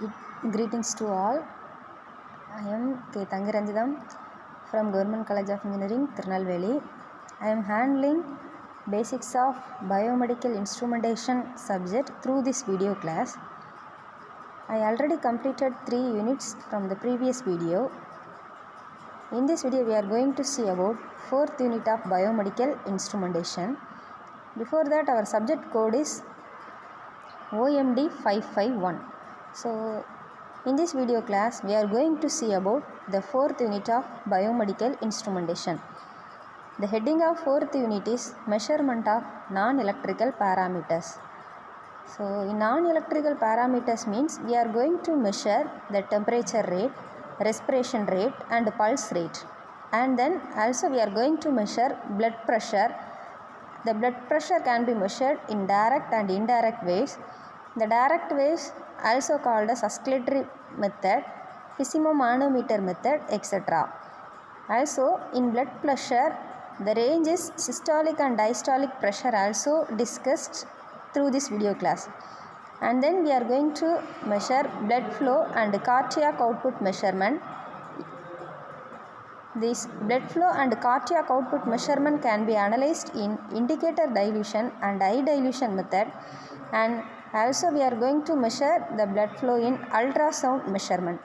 Greetings to all. I am K. Thangiranjitham from Government College of Engineering, Tirunelveli. I am handling basics of biomedical instrumentation subject through this video class. I already completed 3 units from the previous video. In this video we are going to see about 4th unit of biomedical instrumentation. Before that our subject code is OMD 551. So in this video class we are going to see about the 4th unit of biomedical instrumentation. The heading of 4th unit is measurement of non-electrical parameters. So in non-electrical parameters means we are going to measure the temperature rate, respiration rate and pulse rate, and then also we are going to measure blood pressure. The blood pressure can be measured in direct and indirect ways. The direct ways also called as oscillatory method, physimo-manometer method, etc. Also in blood pressure the range is systolic and diastolic pressure also discussed through this video class. And then we are going to measure blood flow and cardiac output measurement. This blood flow and cardiac output measurement can be analyzed in indicator dilution and eye dilution method, and also we are going to measure the blood flow in ultrasound measurement.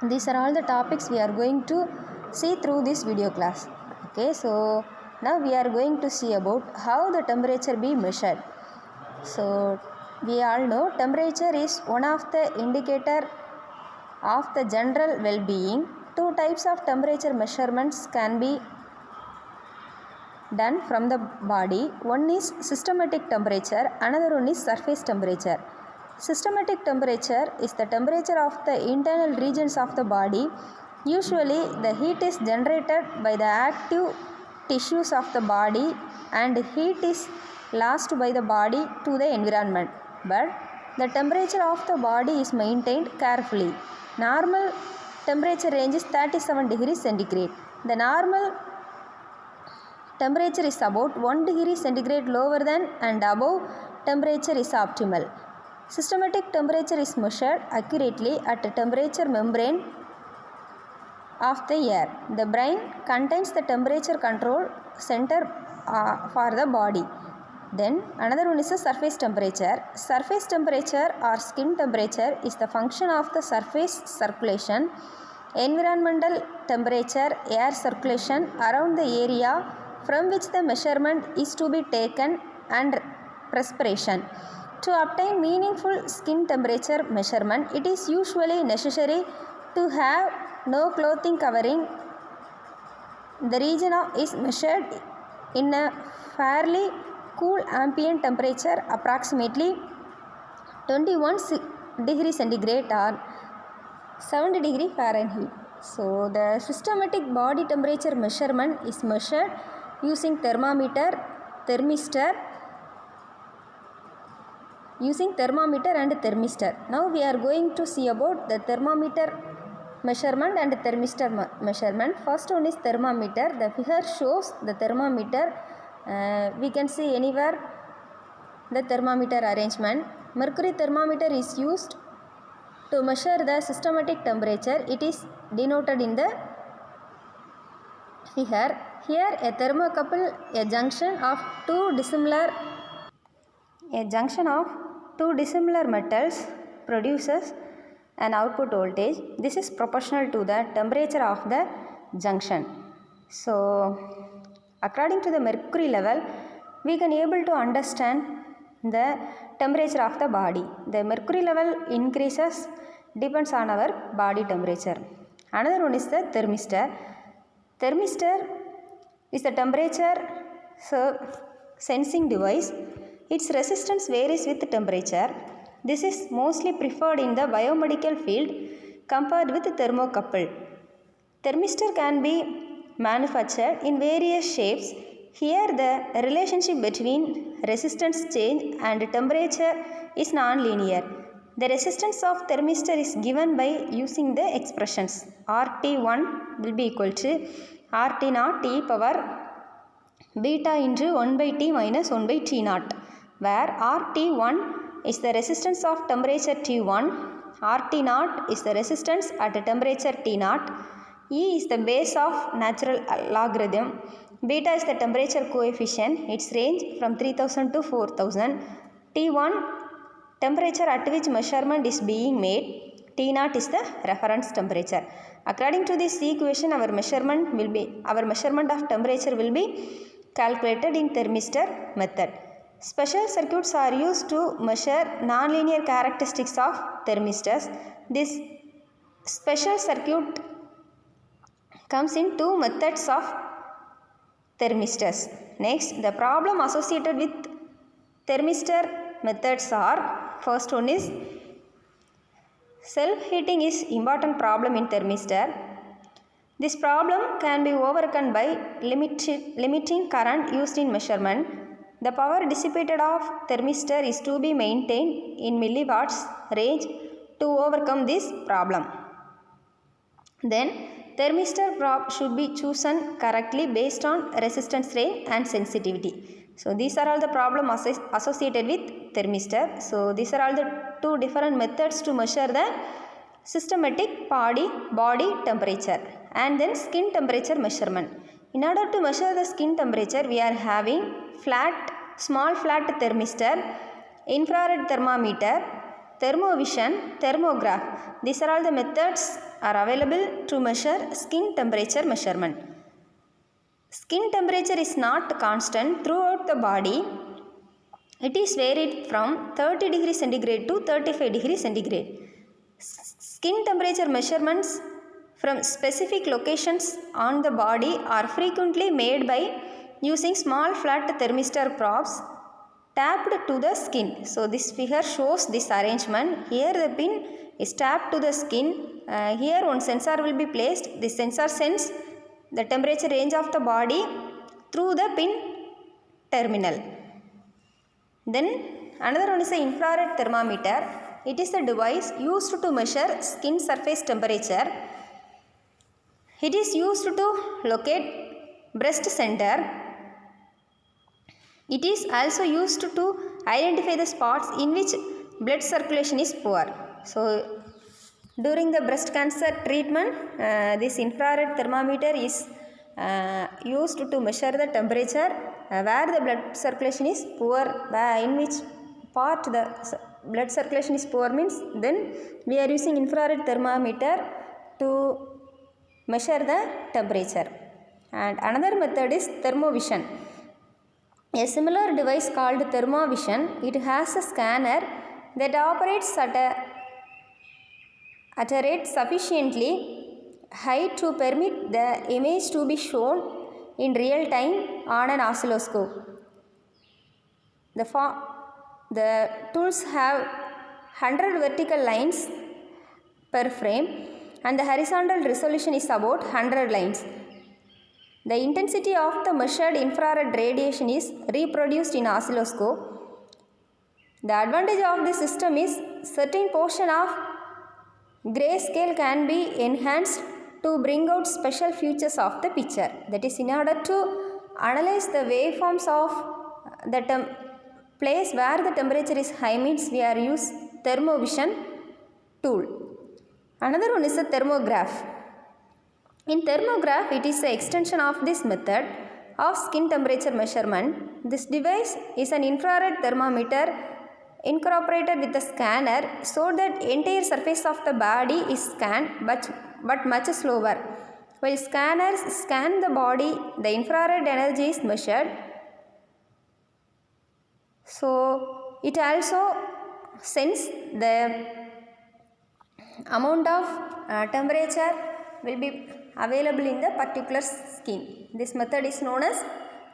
These are all the topics we are going to see through this video class. Okay, so now we are going to see about how the temperature be measured. So we all know temperature is one of the indicator of the general well-being. 2 types of temperature measurements can be done from the body. One is systematic temperature, another one is surface temperature. Systematic temperature is the temperature of the internal regions of the body. Usually the heat is generated by the active tissues of the body and heat is lost by the body to the environment, but the temperature of the body is maintained carefully. Normal temperature range is 37 degrees centigrade. The normal temperature is about 1 degree centigrade lower than and above temperature is optimal. Systematic temperature is measured accurately at the temperature membrane of the air. The brain contains the temperature control center for the body. Then another one is the surface temperature. Surface temperature or skin temperature is the function of the surface circulation. Environmental temperature, air circulation around the area from which the measurement is to be taken, and perspiration. To obtain meaningful skin temperature measurement, it is usually necessary to have no clothing covering. The region is measured in a fairly cool ambient temperature, approximately 21 degree centigrade or 70 degree Fahrenheit. So the systematic body temperature measurement is measured using thermometer, thermistor, and thermistor. Now we are going to see about the thermometer measurement and thermistor measurement. First one is thermometer. The figure shows the thermometer. We can see anywhere the thermometer arrangement. Mercury thermometer is used to measure the systematic temperature. It is denoted in the figure. Here a thermocouple, a junction of two dissimilar metals produces an output voltage. This is proportional to the temperature of the junction. So according to the mercury level we can able to understand the temperature of the body. The mercury level increases depends on our body temperature. Another one is the thermistor. Thermistor is the temperature sensing device. Its resistance varies with temperature. This is mostly preferred in the biomedical field compared with thermocouple. Thermistor can be manufactured in various shapes. Here the relationship between resistance change and temperature is non-linear. The resistance of thermistor is given by using the expressions. RT1 will be equal to RT0 T power beta into 1 by T minus 1 by T0, where RT1 is the resistance of temperature T1 RT naught is the resistance at a temperature T naught. E is the base of natural logarithm. Beta is the temperature coefficient. Its range from 3000 to 4000. T1 temperature at which measurement is being made. T naught is the reference temperature. According to this equation, our measurement of temperature will be calculated in thermistor method. Special circuits are used to measure nonlinear characteristics of thermistors. This special circuit comes in two methods of thermistors. Next, the problem associated with thermistor methods are, first one is self-heating is important problem in thermistor. This problem can be overcome by limiting current used in measurement. The power dissipated of thermistor is to be maintained in milliwatts range to overcome this problem. Then thermistor probe should be chosen correctly based on resistance range and sensitivity. So these are all the problems associated with thermistor. So these are all the two different methods to measure the systematic body temperature and then skin temperature measurement. In order to measure the skin temperature, we are having small flat thermistor, infrared thermometer, thermovision, thermograph. These are all the methods are available to measure skin temperature measurement. Skin temperature is not constant throughout the body. It is varied from 30 degrees centigrade to 35 degrees centigrade. Skin temperature measurements from specific locations on the body are frequently made by using small flat thermistor probes tapped to the skin. So this figure shows this arrangement. Here the pin is tapped to the skin. Here one sensor will be placed. This sensor sends the temperature range of the body through the pin terminal. Then another one is the infrared thermometer. It is a device used to measure skin surface temperature. It is used to locate breast center. It is also used to identify the spots in which blood circulation is poor. So during the breast cancer treatment, this infrared thermometer is used to measure the temperature where the blood circulation is poor, in which part the blood circulation is poor means then we are using infrared thermometer to measure the temperature. And another method is thermovision. A similar device called thermovision, it has a scanner that operates at a rate sufficiently high to permit the image to be shown in real time on an oscilloscope. The tools have 100 vertical lines per frame and the horizontal resolution is about 100 lines. The intensity of the measured infrared radiation is reproduced in oscilloscope. The advantage of this system is certain portion of grayscale can be enhanced to bring out special features of the picture. That is, in order to analyze the waveforms of the place where the temperature is high means we are use thermovision tool. Another one is a thermograph. In thermograph, it is an extension of this method of skin temperature measurement. This device is an infrared thermometer incorporated with a scanner so that entire surface of the body is scanned but much slower. While scanners scan the body, the infrared energy is measured. So it also sends the amount of temperature will be available in the particular skin. This method is known as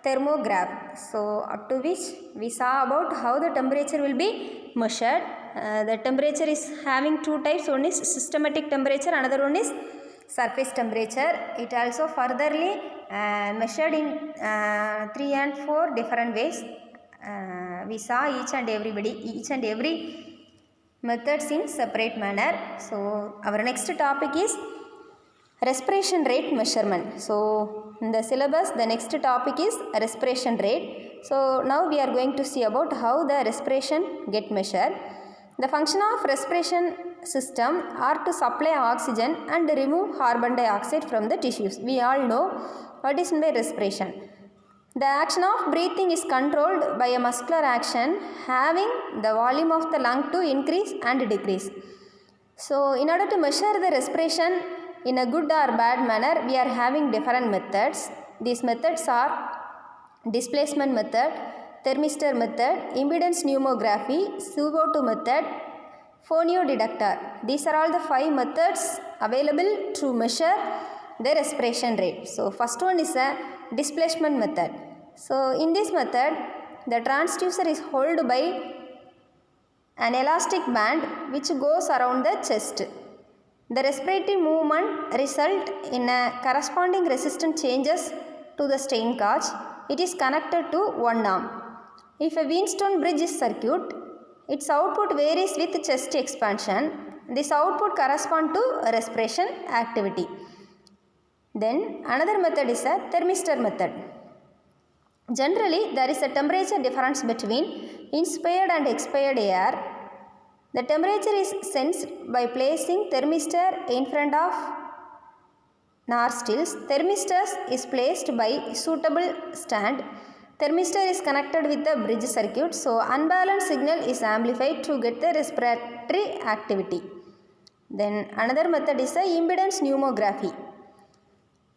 thermograph. So up to which we saw about how the temperature will be measured. The temperature is having two types. One is systematic temperature, another one is surface temperature. It also furtherly measured in 3 and 4 different ways. We saw each and every methods in separate manner. So our next topic is respiration rate measurement. So in the syllabus the next topic is respiration rate. So now we are going to see about how the respiration get measured. The function of respiration system are to supply oxygen and remove carbon dioxide from the tissues. We all know what is by respiration. The action of breathing is controlled by a muscular action having the volume of the lung to increase and decrease. So, in order to measure the respiration in a good or bad manner, we are having different methods. These methods are displacement method, thermistor method, impedance pneumography, CO2 method, phonodetector. These are all the 5 methods available to measure the respiration rate. So, first one is a displacement method. So, in this method, the transducer is held by an elastic band which goes around the chest. The respiratory movement result in a corresponding resistance changes to the strain gauge. It is connected to one arm. If a Wheatstone bridge is circuit, its output varies with chest expansion. This output corresponds to respiration activity. Then another method is a thermistor method. Generally, there is a temperature difference between inspired and expired air. The temperature is sensed by placing thermistor in front of nostrils. Thermistor is placed by suitable stand. Thermistor is connected with the bridge circuit, so unbalanced signal is amplified to get the respiratory activity. Then another method is the impedance pneumography.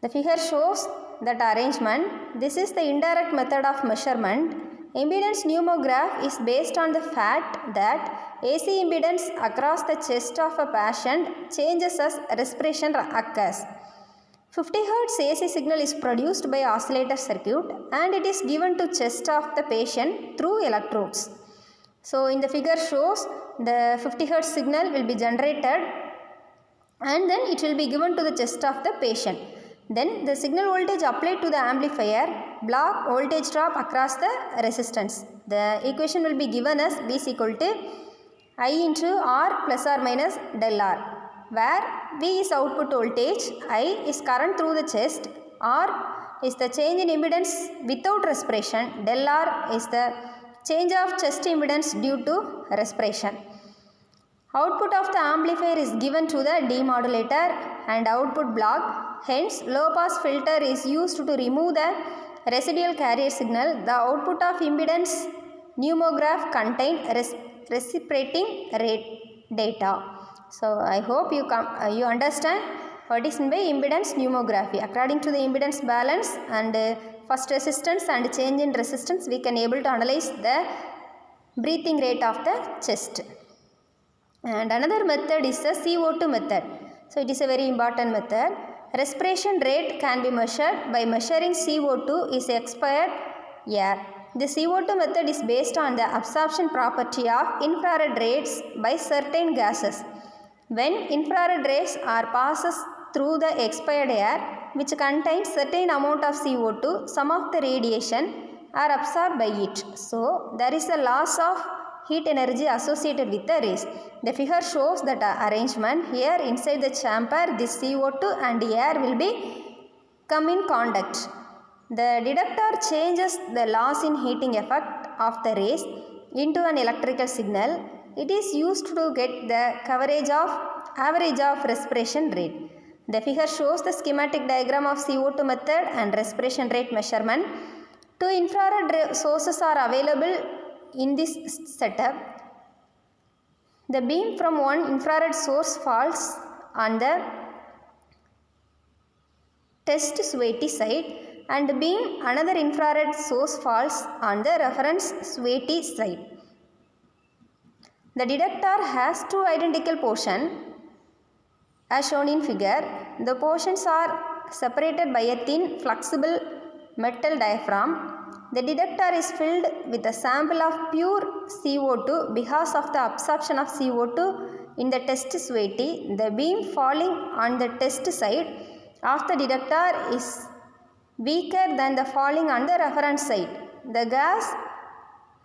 The figure shows that arrangement. This is the indirect method of measurement. Impedance pneumograph is based on the fact that AC impedance across the chest of a patient changes as respiration occurs. 50 Hz AC signal is produced by oscillator circuit and it is given to chest of the patient through electrodes. So, in the figure shows the 50 Hz signal will be generated and then it will be given to the chest of the patient. Then the signal voltage applied to the amplifier block voltage drop across the resistance. The equation will be given as B is equal to I into R plus or minus del R, where V is output voltage, I is current through the chest, R is the change in impedance without respiration, del R is the change of chest impedance due to respiration. Output of the amplifier is given to the demodulator and output block. Hence, low pass filter is used to remove the residual carrier signal. The output of impedance pneumograph contain respirating rate data. So, I hope you understand what is by impedance pneumography. According to the impedance balance and first resistance and change in resistance, we can able to analyze the breathing rate of the chest. And another method is the CO2 method. So, it is a very important method. Respiration rate can be measured by measuring CO2 is expired air. The CO2 method is based on the absorption property of infrared rays by certain gases. When infrared rays are passes through the expired air which contains certain amount of CO2, some of the radiation are absorbed by it. So, there is a loss of heat energy associated with the rays. The figure shows that arrangement. Here inside the chamber this CO2 and air will be come in contact. The detector changes the loss in heating effect of the rays into an electrical signal. It is used to get the coverage of average of respiration rate. The figure shows the schematic diagram of CO2 method and respiration rate measurement. Two infrared sources are available in this setup. The beam from one infrared source falls on the test sweaty side and beam another infrared source falls on the reference sweaty side. The detector has two identical portions as shown in figure. The portions are separated by a thin flexible metal diaphragm. The detector is filled with a sample of pure CO2 because of the absorption of CO2 in the test sweaty. The beam falling on the test side of the detector is weaker than the falling on the reference side. The gas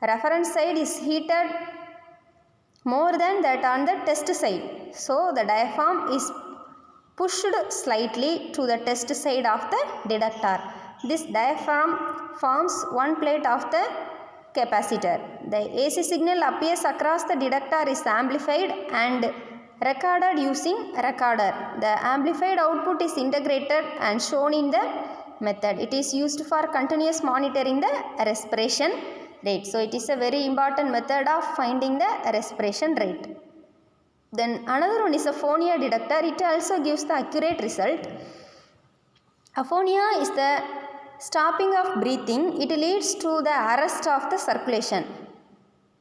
reference side is heated more than that on the test side. So, the diaphragm is pushed slightly to the test side of the detector. This diaphragm forms one plate of the capacitor. The AC signal appears across the detector is amplified and recorded using recorder. The amplified output is integrated and shown in the method. It is used for continuous monitoring the respiration rate. So it is a very important method of finding the respiration rate. Then another one is a phonia detector. It also gives the accurate result. Aphonia is the stopping of breathing. It leads to the arrest of the circulation.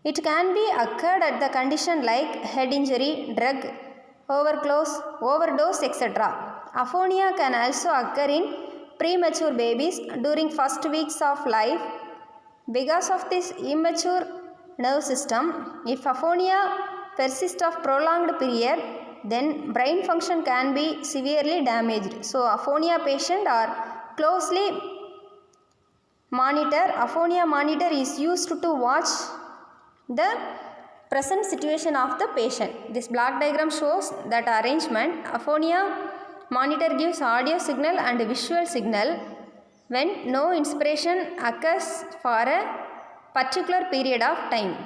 It can be occurred at the condition like head injury, drug overdose, etc. Aphonia can also occur in premature babies during first weeks of life because of this immature nerve system. If aphonia persists of prolonged period, then brain function can be severely damaged. So aphonia patients are closely monitored. Aphonia monitor is used to watch the present situation of the patient. This block diagram shows that arrangement. Aphonia monitor gives audio signal and visual signal when no inspiration occurs for a particular period of time.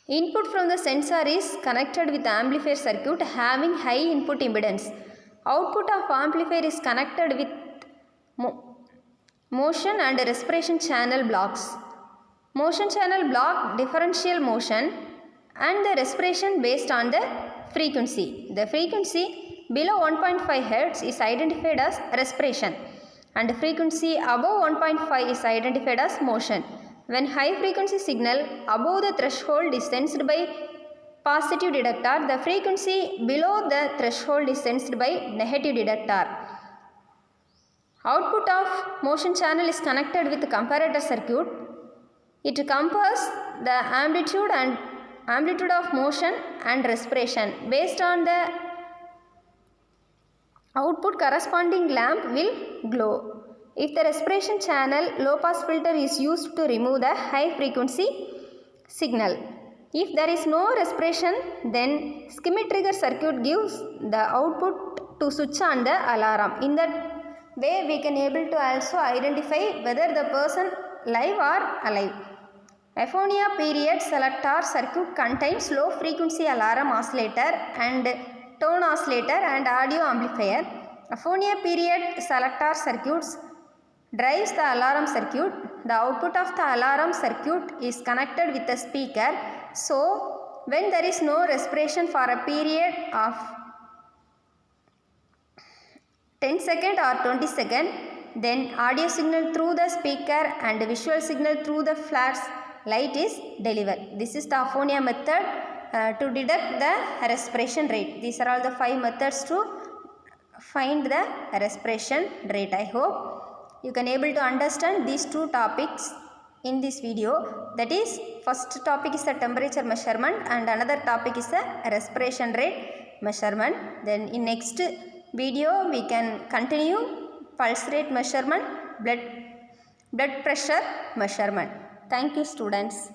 Input from the sensor is connected with the amplifier circuit having high input impedance. Output of amplifier is connected with motion and respiration channel blocks. Motion channel block differential motion and the respiration based on the frequency. The frequency below 1.5 Hz is identified as respiration and the frequency above 1.5 is identified as motion. When high frequency signal above the threshold is sensed by positive detector, the frequency below the threshold is sensed by negative detector. Output of motion channel is connected with the comparator circuit. It compares the amplitude of motion and respiration. Based on the output, corresponding lamp will glow. If the respiration channel low pass filter is used to remove the high frequency signal. If there is no respiration, then schemic trigger circuit gives the output to switch on the alarm. In that way, we can able to also identify whether the person live or alive. Aphonia period selector circuit contains low frequency alarm oscillator and tone oscillator and audio amplifier. Aphonia period selector circuits drives the alarm circuit. The output of the alarm circuit is connected with the speaker. So, when there is no respiration for a period of 10 seconds or 20 seconds, then audio signal through the speaker and visual signal through the flash light is delivered. This is the aphonia method to detect the respiration rate. These are all the 5 methods to find the respiration rate. I hope you can able to understand these 2 topics in this video. That is, first topic is the temperature measurement and another topic is the respiration rate measurement. Then in next video we can continue pulse rate measurement, blood pressure measurement. Thank you, students.